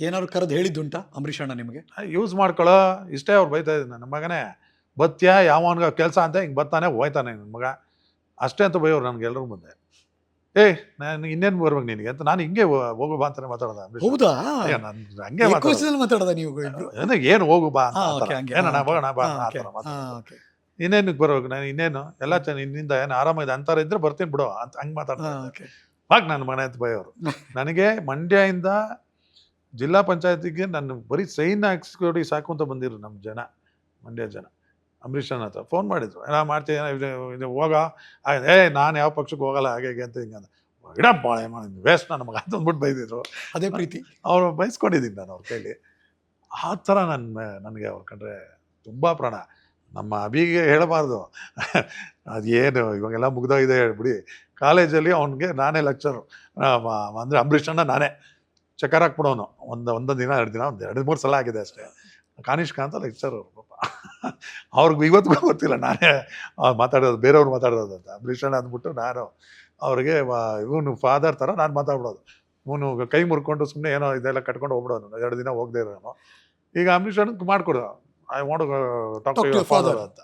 ಏನಾದ್ರು ಕರೆದು ಹೇಳಿದ್ದುಂಟಾ ಅಂಬರೀಷ್ ಅಣ್ಣ ನಿಮಗೆ? ಯೂಸ್ ಮಾಡ್ಕೊಳ್ಳೋ ಇಷ್ಟೇ ಅವ್ರು ಬೈತಾ ಇದ್ದೀನಿ ನನ್ನ ಮಗನೇ, ಬತ್ತೀಯ ಯಾವನ್ಗ ಕೆಲಸ ಅಂತ ಹಿಂಗೆ ಬರ್ತಾನೆ ಹೋಯ್ತಾನೆ ನನ್ನ ಮಗ ಅಷ್ಟೇ ಅಂತ ಬೈಯೋರು ನನಗೆ ಎಲ್ಲರೂ ಮುಂದೆ. ನಾನು ಇನ್ನೇನು ಬರ್ಬೇಕು ನಿನಗೆ ಅಂತ ನಾನು ಹಿಂಗೆ ಹೋಗು ಬಾ ಅಂತಾನೆ ಮಾತಾಡೋದು ಅಂಬರೀಷ್. ಹೌದಾ? ನಾನು ಹಂಗೆ ಮಾತಾಡೋದು, ಏಕವಚನದಲ್ಲಿ ಮಾತಾಡೋದ ನೀವು ಇಬ್ರು? ಏನು ಹೋಗು ಬಾ ಅಂತ, ಹಾ, ಆ ಥರ. ಓಕೆ, ಹಂಗೆ. ಏನಣ್ಣ ಹೋಗೋಣ ಬಾ ಹಾ, ಆ ಓಕೆ. ಥರ ಹಾ, ಮಾತಾಡೋದು. ಓಕೆ. ಇನ್ನೇನಕ್ಕೆ ಬರ್ಬೇಕು ನಾನು, ಇನ್ನೇನು ಎಲ್ಲ ನಿನ್ನಿಂದ ಏನು ಆರಾಮಿದೆ ಅಂತಾರೆ ಇದ್ರೆ ಬರ್ತೀನಿ ಬಿಡು ಅಂತ ಹಂಗೆ ಹಾ, ಮಾತಾಡ್ತಾರೆ. ಓಕೆ. ಬಾಕ್ ನನ್ನ ಮನೆ ಅಂತ ಬೈಯೋರು. ನನಗೆ ಮಂಡ್ಯದಿಂದ ಜಿಲ್ಲಾ ಪಂಚಾಯತಿಗೆ ನಾನು ಬರೀ ಸೈನ್ ಹಾಕ್ಸ್ಕೊಡಿ ಸಾಕು ಅಂತ ಬಂದಿರು ನಮ್ಮ ಜನ, ಮಂಡ್ಯ ಜನ. ಅಂಬರೀಷನ್ ಹತ್ರ ಫೋನ್ ಮಾಡಿದ್ರು, ಏನೋ ಮಾಡ್ತೀನಿ ಇದು ಹೋಗ, ನಾನು ಯಾವ ಪಕ್ಷಕ್ಕೆ ಹೋಗಲ್ಲ ಹಾಗೆ ಹೀಗೆ ಅಂತ ಹಿಂಗೆ ಇಡ ಬಾಳೆ ಮಾಡಿ ವೇಸ್ಟ್ ನನ್ನ ಮಗ ಅಂತ ಅಂದ್ಬಿಟ್ಟು ಬೈದಿದ್ರು. ಅದೇ ಪ್ರೀತಿ. ಅವ್ರು ಬೈಸ್ಕೊಂಡಿದ್ದೀನಿ ನಾನು ಅವ್ರ ಕೈಲಿ. ಆ ಥರ ನನಗೆ ಅವ್ರು ಕಂಡ್ರೆ ತುಂಬ ಪ್ರಾಣ. ನಮ್ಮ ಅಭಿಗೆ ಹೇಳಬಾರ್ದು, ಅದೇನು ಇವಾಗೆಲ್ಲ ಮುಗ್ದೋಗಿದೆ ಹೇಳ್ಬಿಡಿ. ಕಾಲೇಜಲ್ಲಿ ಅವ್ನಿಗೆ ನಾನೇ ಲೆಕ್ಚರು, ಅಂದರೆ ಅಂಬರೀಷಣ್ಣ ನಾನೇ ಚಕ್ಕರ್ ಹಾಕ್ಬಿಡೋನು. ಒಂದೊಂದು ದಿನ 2 ದಿನ, 2-3 ಸಲ ಆಗಿದೆ ಅಷ್ಟೇ. ಕಾನಿಷ್ಕ ಅಂತ ಲೆಕ್ಚರ್ ಅವರು ಪಾಪ. ಅವ್ರಿಗೆ ಇವತ್ತಿಗೂ ಗೊತ್ತಿಲ್ಲ ನಾನೇ ಮಾತಾಡೋದು, ಬೇರೆಯವ್ರು ಮಾತಾಡೋದು ಅಂತ. ಅಂಬರೀಷಣ್ಣ ಅಂದ್ಬಿಟ್ಟು ನಾನು ಅವ್ರಿಗೆ ಇವನು ಫಾದರ್ ಥರ ನಾನು ಮಾತಾಡ್ಬಿಡೋದು. ಇವನು ಕೈ ಮುರ್ಕೊಂಡು ಸುಮ್ಮನೆ ಏನೋ ಇದೆಲ್ಲ ಕಟ್ಕೊಂಡು ಹೋಗ್ಬಿಡೋನು, 2 ದಿನ ಹೋಗದೆ ಇರೋನು. ಈಗ ಅಂಬರೀಷಣ್ಣಗೆ ಮಾಡಿಕೊಡು, I want to talk to your father ಅಂತ.